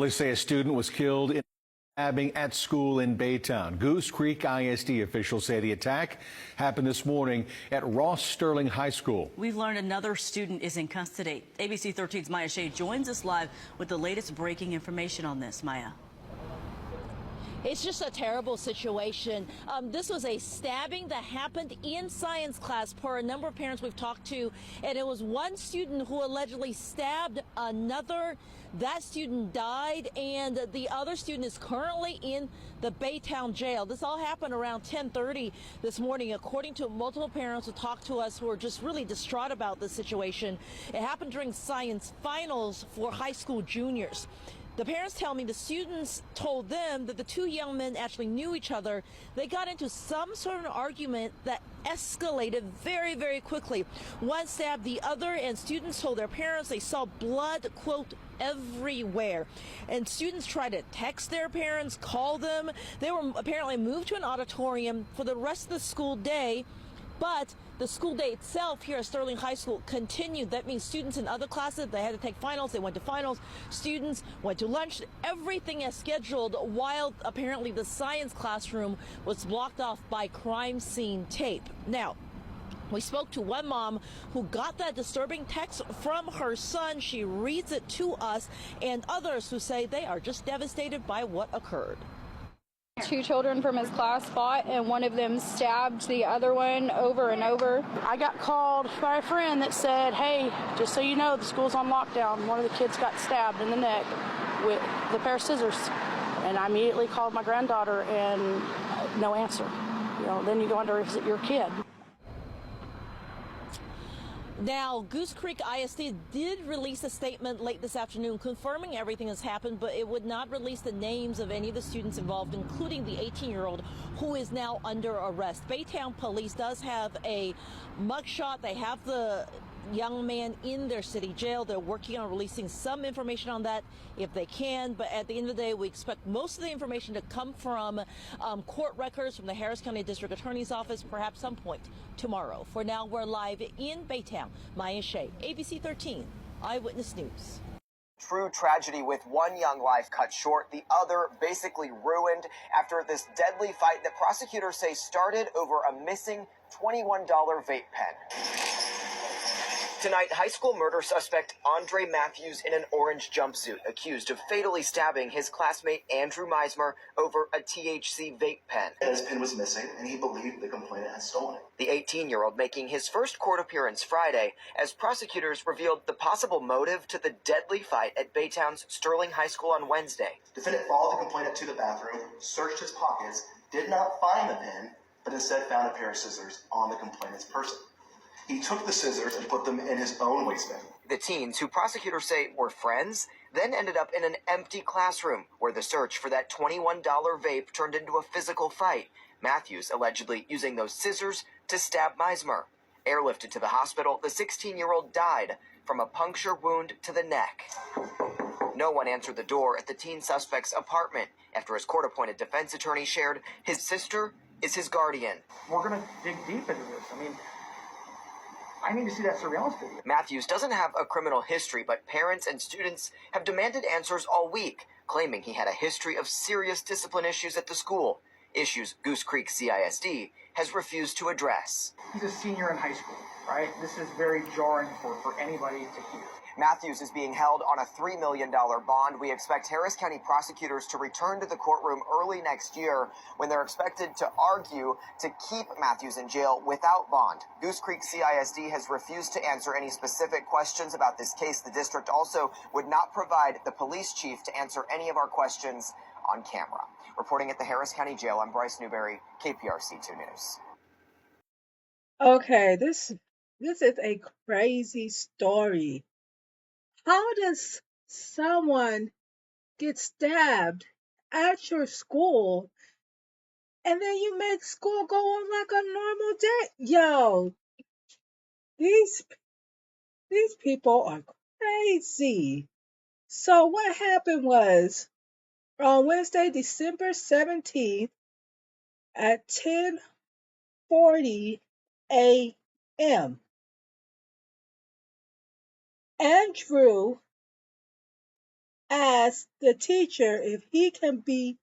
Police say a student was killed in a stabbing at school in Baytown. Goose Creek ISD officials say the attack happened this morning at Ross Sterling High School. We've learned another student is in custody. ABC 13's Maya Shea joins us live with the latest breaking information on this. Maya. It's just a terrible situation. This was a stabbing that happened in science class per a number of parents we've talked to. And it was one student who allegedly stabbed another. That student died, and the other student is currently in the Baytown jail. This all happened around 10:30 this morning, according to multiple parents who talked to us who are just really distraught about the situation. It happened during science finals for high school juniors. The parents tell me the students told them that the two young men actually knew each other. They got into some sort of an argument that escalated very, very quickly. One stabbed the other, and students told their parents they saw blood, quote, everywhere. And students tried to text their parents, call them. They were apparently moved to an auditorium for the rest of the school day. But the school day itself here at Sterling High School continued. That means students in other classes, they had to take finals. They went to finals. Students went to lunch. Everything as scheduled, while apparently the science classroom was blocked off by crime scene tape. Now, we spoke to one mom who got that disturbing text from her son. She reads it to us, and others who say they are just devastated by what occurred. Two children from his class fought, and one of them stabbed the other one over and over. I got called by a friend that said, hey, just so you know, the school's on lockdown. One of the kids got stabbed in the neck with a pair of scissors. And I immediately called my granddaughter, and no answer. Then you go under, is it your kid? Now, Goose Creek ISD did release a statement late this afternoon confirming everything that's happened, but it would not release the names of any of the students involved, including the 18-year-old who is now under arrest. Baytown police does have a mugshot. They have the young man in their city jail. They're working on releasing some information on that if they can, but at the end of the day, we expect most of the information to come from court records from the Harris County District Attorney's Office, perhaps some point tomorrow. For now, we're live in Baytown. Maya Shea, ABC 13 Eyewitness News. True tragedy with one young life cut short, the other basically ruined after this deadly fight that prosecutors say started over a missing $21 vape pen. Tonight, high school murder suspect Andre Matthews in an orange jumpsuit accused of fatally stabbing his classmate Andrew Meismer over a THC vape pen. His pen was missing, and he believed the complainant had stolen it. The 18-year-old making his first court appearance Friday as prosecutors revealed the possible motive to the deadly fight at Baytown's Sterling High School on Wednesday. Defendant followed the complainant to the bathroom, searched his pockets, did not find the pen, but instead found a pair of scissors on the complainant's person. He took the scissors and put them in his own waistband. The teens, who prosecutors say were friends, then ended up in an empty classroom where the search for that $21 vape turned into a physical fight. Matthews allegedly using those scissors to stab Meismer. Airlifted to the hospital, the 16-year-old died from a puncture wound to the neck. No one answered the door at the teen suspect's apartment after his court-appointed defense attorney shared his sister is his guardian. We're going to dig deep into this. I need to see that surveillance video. Matthews doesn't have a criminal history, but parents and students have demanded answers all week, claiming he had a history of serious discipline issues at the school, issues Goose Creek CISD has refused to address. He's a senior in high school, right? This is very jarring for anybody to hear. Matthews is being held on a $3 million bond. We expect Harris County prosecutors to return to the courtroom early next year when they're expected to argue to keep Matthews in jail without bond. Goose Creek CISD has refused to answer any specific questions about this case. The district also would not provide the police chief to answer any of our questions on camera. Reporting at the Harris County Jail, I'm Bryce Newberry, KPRC 2 News. Okay, this is a crazy story. How does someone get stabbed at your school and then you make school go on like a normal day? Yo, these people are crazy. So what happened was on Wednesday, December 17th at 10:40 a.m. Andrew asks the teacher if he can be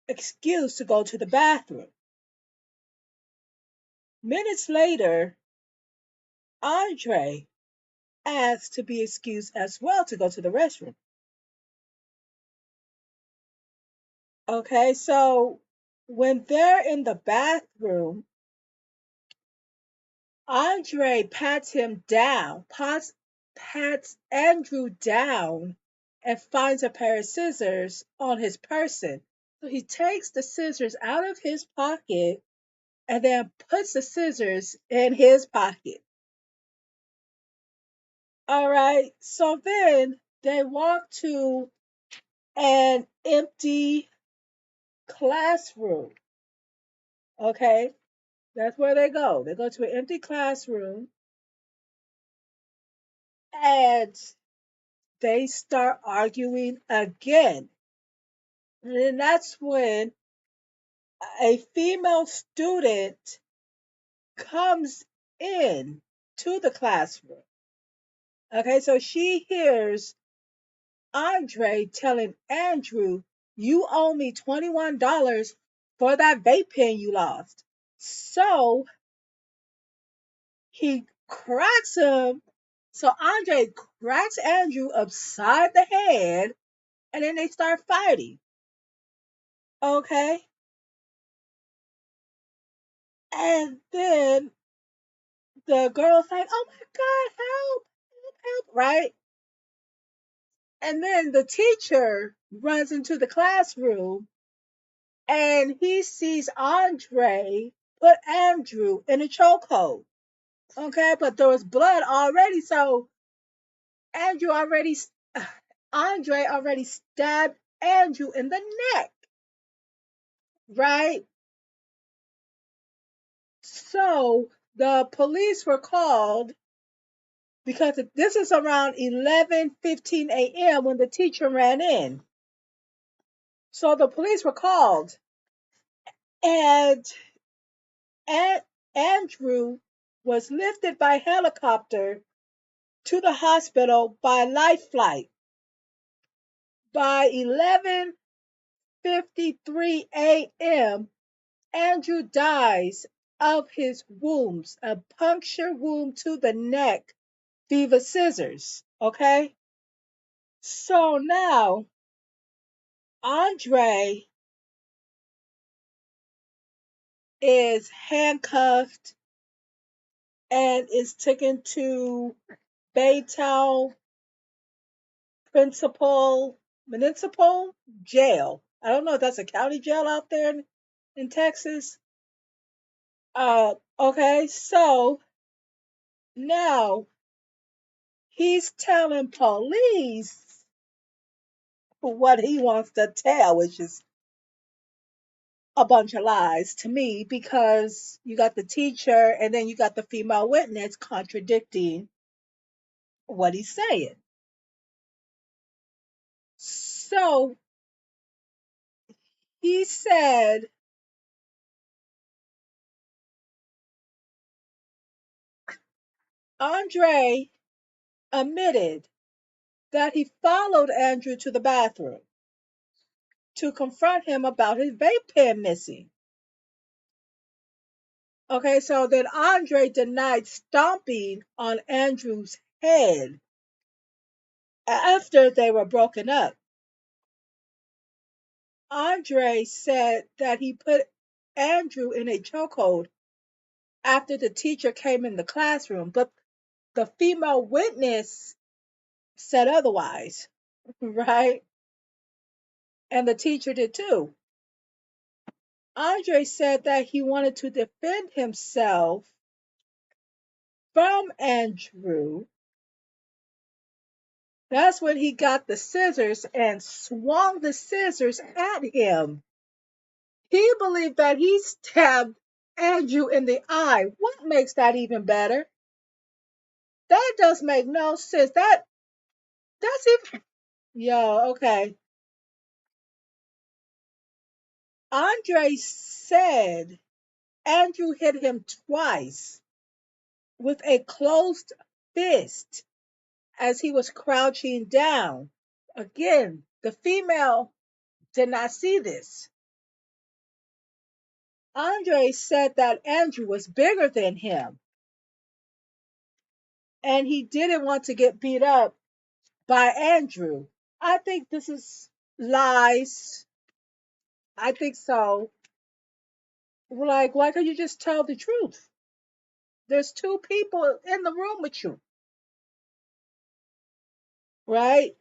excused to go to the bathroom. Minutes later, Andre asks to be excused as well to go to the restroom. Okay, so when they're in the bathroom, Andre pats him down, pats Andrew down, and finds a pair of scissors on his person. So he takes the scissors out of his pocket and then puts the scissors in his pocket. All right, so then they walk to an empty classroom. Okay, that's where they go. They go to an empty classroom and they start arguing again. And then that's when a female student comes in to the classroom. Okay, so she hears Andre telling Andrew, "You owe me $21 for that vape pen you lost." So he cracks him. So Andre cracks Andrew upside the head, and then they start fighting. Okay, and then the girl's like, "Oh my God, help, help, help," right? And then the teacher runs into the classroom and he sees Andre put Andrew in a chokehold. Okay, but there was blood already, so Andrew already, Andre already stabbed Andrew in the neck, right? So the police were called because this is around 11:15 a.m. when the teacher ran in. So the police were called, and Andrew was lifted by helicopter to the hospital by life flight. By 11:53 a.m., Andrew dies of his wounds, a puncture wound to the neck via the scissors. Okay? So now Andre is handcuffed and is taken to Baytown municipal jail. I don't know if that's a county jail out there in Texas. Okay, so now he's telling police what he wants to tell, which is a bunch of lies to me because you got the teacher and then you got the female witness contradicting what he's saying. So he said Andre admitted that he followed Andrew to the bathroom to confront him about his vape pen missing. Okay, so then Andre denied stomping on Andrew's head after they were broken up. Andre said that he put Andrew in a chokehold after the teacher came in the classroom, but the female witness said otherwise, right? And the teacher did too. Andre said that he wanted to defend himself from Andrew. That's when he got the scissors and swung the scissors at him. He believed that he stabbed Andrew in the eye. What makes that even better? That does make no sense. That's even okay. Andre said Andrew hit him twice with a closed fist as he was crouching down. Again, the female did not see this. Andre said that Andrew was bigger than him and he didn't want to get beat up by Andrew. I think this is lies. I think so. Like, why can't you just tell the truth? There's two people in the room with you, right?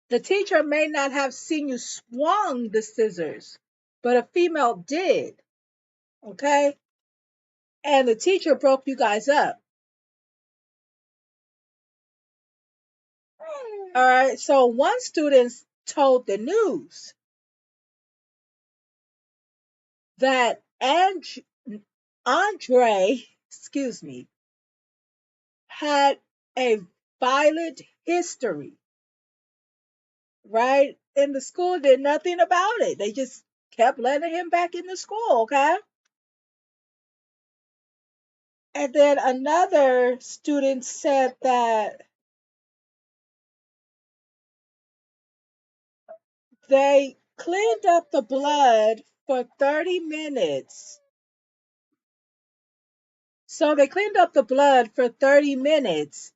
The teacher may not have seen you swung the scissors, but a female did, okay? And the teacher broke you guys up. All right, so one student told the news that Andre, excuse me, had a violent history, right? And the school did nothing about it. They just kept letting him back into school, okay? And then another student said that they cleaned up the blood for 30 minutes. So they cleaned up the blood for 30 minutes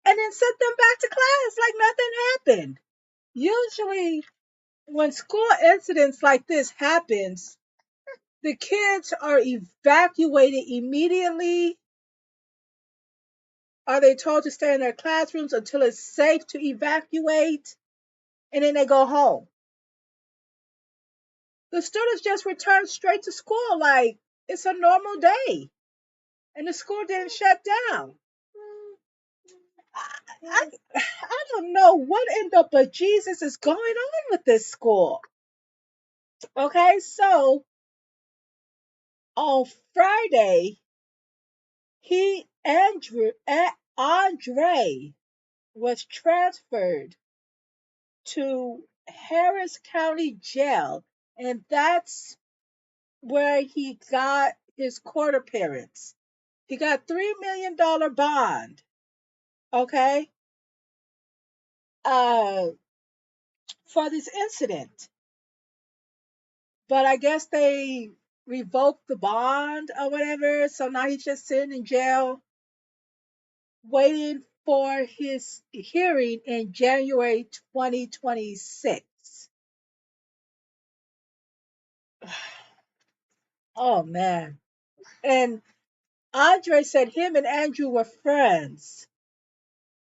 and then sent them back to class like nothing happened. Usually when school incidents like this happens, the kids are evacuated immediately. Are they told to stay in their classrooms until it's safe to evacuate? And then they go home. The students just return straight to school like it's a normal day. And the school didn't shut down. I don't know what in the bejesus is going on with this school. Okay, so on Friday, Andre was transferred to Harris County Jail, and that's where he got his court appearance. He got $3 million bond, okay, for this incident. But I guess they revoked the bond or whatever, so now he's just sitting in jail waiting for his hearing in January 2026. Oh man. And Andre said him and Andrew were friends.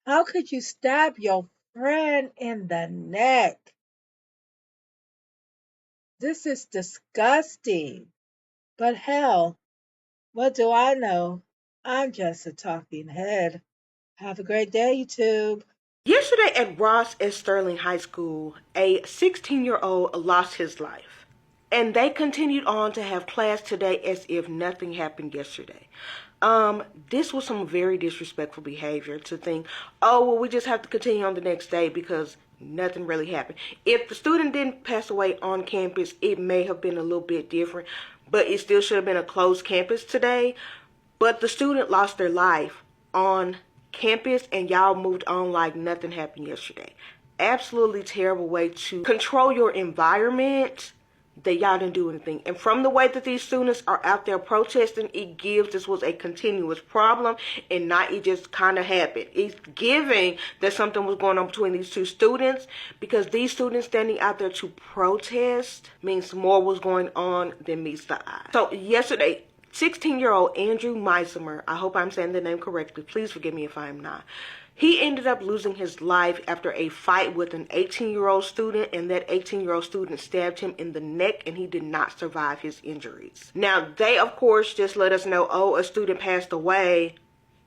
How could you stab your friend in the neck? This is disgusting. But hell, what do I know? I'm just a talking head. Have a great day, YouTube. Yesterday at Ross and Sterling High School, a 16-year-old lost his life. And they continued on to have class today as if nothing happened yesterday. This was some very disrespectful behavior to think, oh, well, we just have to continue on the next day because nothing really happened. If the student didn't pass away on campus, it may have been a little bit different, but it still should have been a closed campus today. But the student lost their life on campus and y'all moved on like nothing happened yesterday. Absolutely terrible way to control your environment that y'all didn't do anything. And from the way that these students are out there protesting, it gives this was a continuous problem and not it just kind of happened. It's giving that something was going on between these two students because these students standing out there to protest means more was going on than meets the eye. So yesterday, 16-year-old Andrew Meisimer, I hope I'm saying the name correctly, please forgive me if I'm not. He ended up losing his life after a fight with an 18-year-old student, and that 18-year-old student stabbed him in the neck, and he did not survive his injuries. Now, they, of course, just let us know, oh, a student passed away,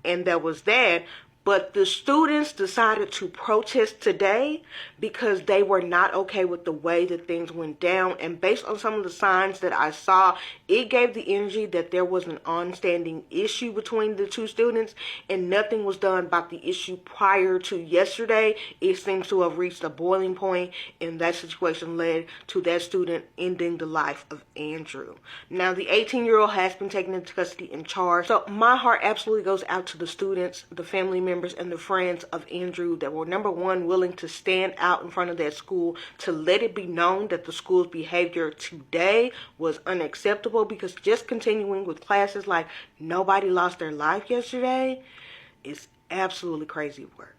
and that was that. But the students decided to protest today because they were not okay with the way that things went down. And based on some of the signs that I saw, it gave the energy that there was an on-standing issue between the two students and nothing was done about the issue prior to yesterday. It seems to have reached a boiling point, and that situation led to that student ending the life of Andrew. Now, the 18-year-old has been taken into custody and charged. So my heart absolutely goes out to the students, the family members, members and the friends of Andrew that were, number one, willing to stand out in front of that school to let it be known that the school's behavior today was unacceptable, because just continuing with classes like nobody lost their life yesterday is absolutely crazy work.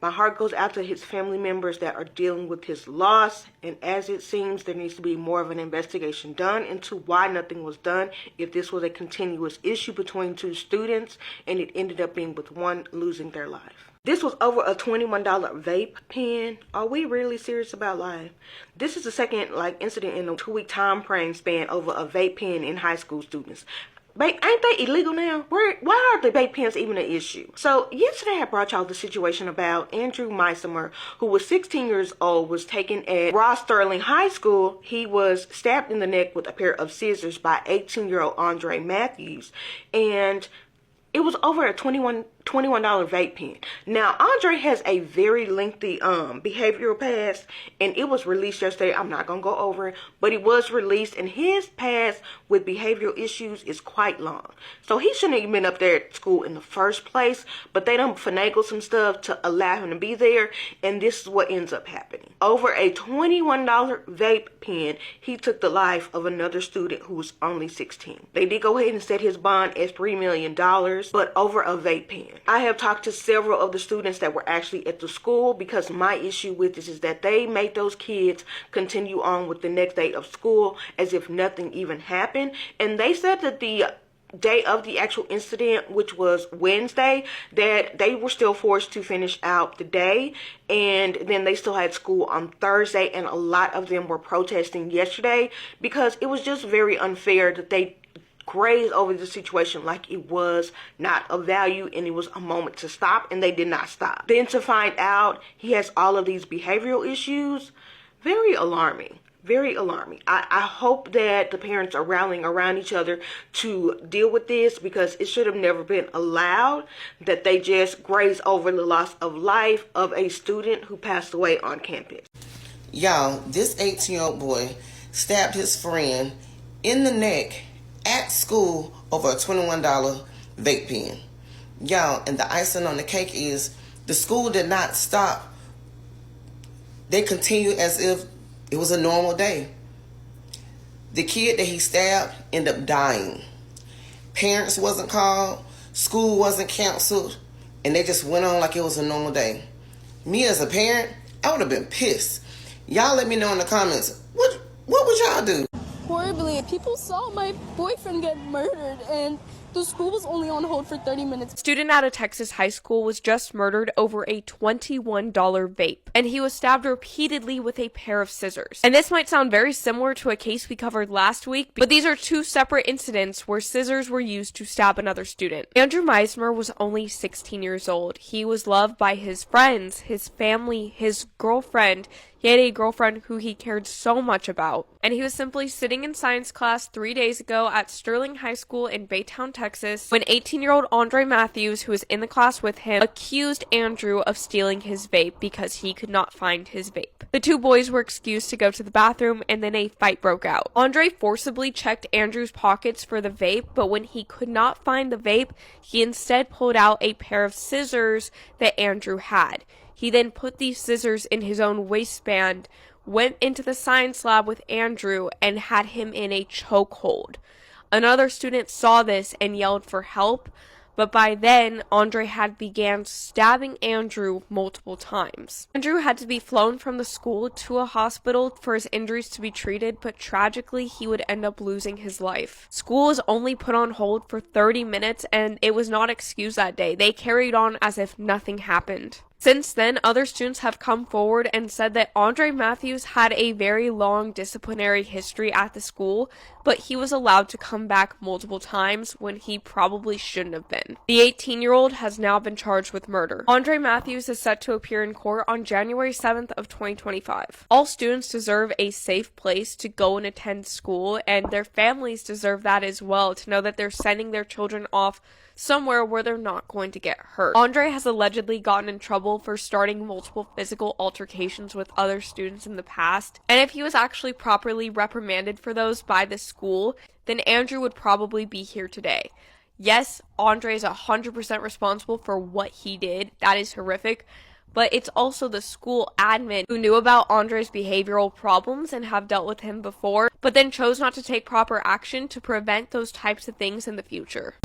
My heart goes out to his family members that are dealing with his loss, and as it seems, there needs to be more of an investigation done into why nothing was done if this was a continuous issue between two students and it ended up being with one losing their life. This was over a $21 vape pen. Are we really serious about life? This is the second incident in a 2-week time frame span over a vape pen in high school students. Ain't they illegal now? Why are the vape pens even an issue? So yesterday I brought y'all the situation about Andrew Meisimer, who was 16 years old, was taken at Ross Sterling High School. He was stabbed in the neck with a pair of scissors by 18-year-old Andre Matthews, and it was over a $21 vape pen. Now, Andre has a very lengthy behavioral past, and it was released yesterday. I'm not going to go over it, but it was released, and his past with behavioral issues is quite long. So he shouldn't have even been up there at school in the first place, but they done finagle some stuff to allow him to be there, and this is what ends up happening. Over a $21 vape pen, he took the life of another student who was only 16. They did go ahead and set his bond as $3 million, but over a vape pen. I have talked to several of the students that were actually at the school, because my issue with this is that they made those kids continue on with the next day of school as if nothing even happened. And they said that the day of the actual incident, which was Wednesday, that they were still forced to finish out the day, and then they still had school on Thursday, and a lot of them were protesting yesterday because it was just very unfair that they grazed over the situation like it was not of value and it was a moment to stop, and they did not stop. Then to find out he has all of these behavioral issues, very alarming. Very alarming. I hope that the parents are rallying around each other to deal with this, because it should have never been allowed that they just graze over the loss of life of a student who passed away on campus. Y'all, this 18-year-old boy stabbed his friend in the neck at school over a $21 vape pen. Y'all, and the icing on the cake is the school did not stop. They continued as if it was a normal day. The kid that he stabbed ended up dying. Parents wasn't called, school wasn't canceled, and they just went on like it was a normal day. Me as a parent, I would have been pissed. Y'all let me know in the comments, what would y'all do? Horribly, people saw my boyfriend get murdered, and the school was only on hold for 30 minutes. A student at a Texas high school was just murdered over a $21 vape, and he was stabbed repeatedly with a pair of scissors. And this might sound very similar to a case we covered last week, but these are two separate incidents where scissors were used to stab another student. Andrew Meisimer was only 16 years old. He was loved by his friends, his family, his girlfriend. He had a girlfriend who he cared so much about. And he was simply sitting in science class 3 days ago at Sterling High School in Baytown, Texas, when 18-year-old Andre Matthews, who was in the class with him, accused Andrew of stealing his vape because he could not find his vape. The two boys were excused to go to the bathroom, and then a fight broke out. Andre forcibly checked Andrew's pockets for the vape, but when he could not find the vape, he instead pulled out a pair of scissors that Andrew had. He then put these scissors in his own waistband, went into the science lab with Andrew, and had him in a chokehold. Another student saw this and yelled for help, but by then, Andre had began stabbing Andrew multiple times. Andrew had to be flown from the school to a hospital for his injuries to be treated, but tragically, he would end up losing his life. School was only put on hold for 30 minutes, and it was not excused that day. They carried on as if nothing happened. Since then, other students have come forward and said that Andre Matthews had a very long disciplinary history at the school, but he was allowed to come back multiple times when he probably shouldn't have been. The 18-year-old has now been charged with murder. Andre Matthews is set to appear in court on January 7th of 2025. All students deserve a safe place to go and attend school, and their families deserve that as well, to know that they're sending their children off somewhere where they're not going to get hurt. Andre has allegedly gotten in trouble for starting multiple physical altercations with other students in the past, and if he was actually properly reprimanded for those by the school, then Andrew would probably be here today. Yes, Andre is 100% responsible for what he did. That is horrific. But it's also the school admin who knew about Andre's behavioral problems and have dealt with him before, but then chose not to take proper action to prevent those types of things in the future.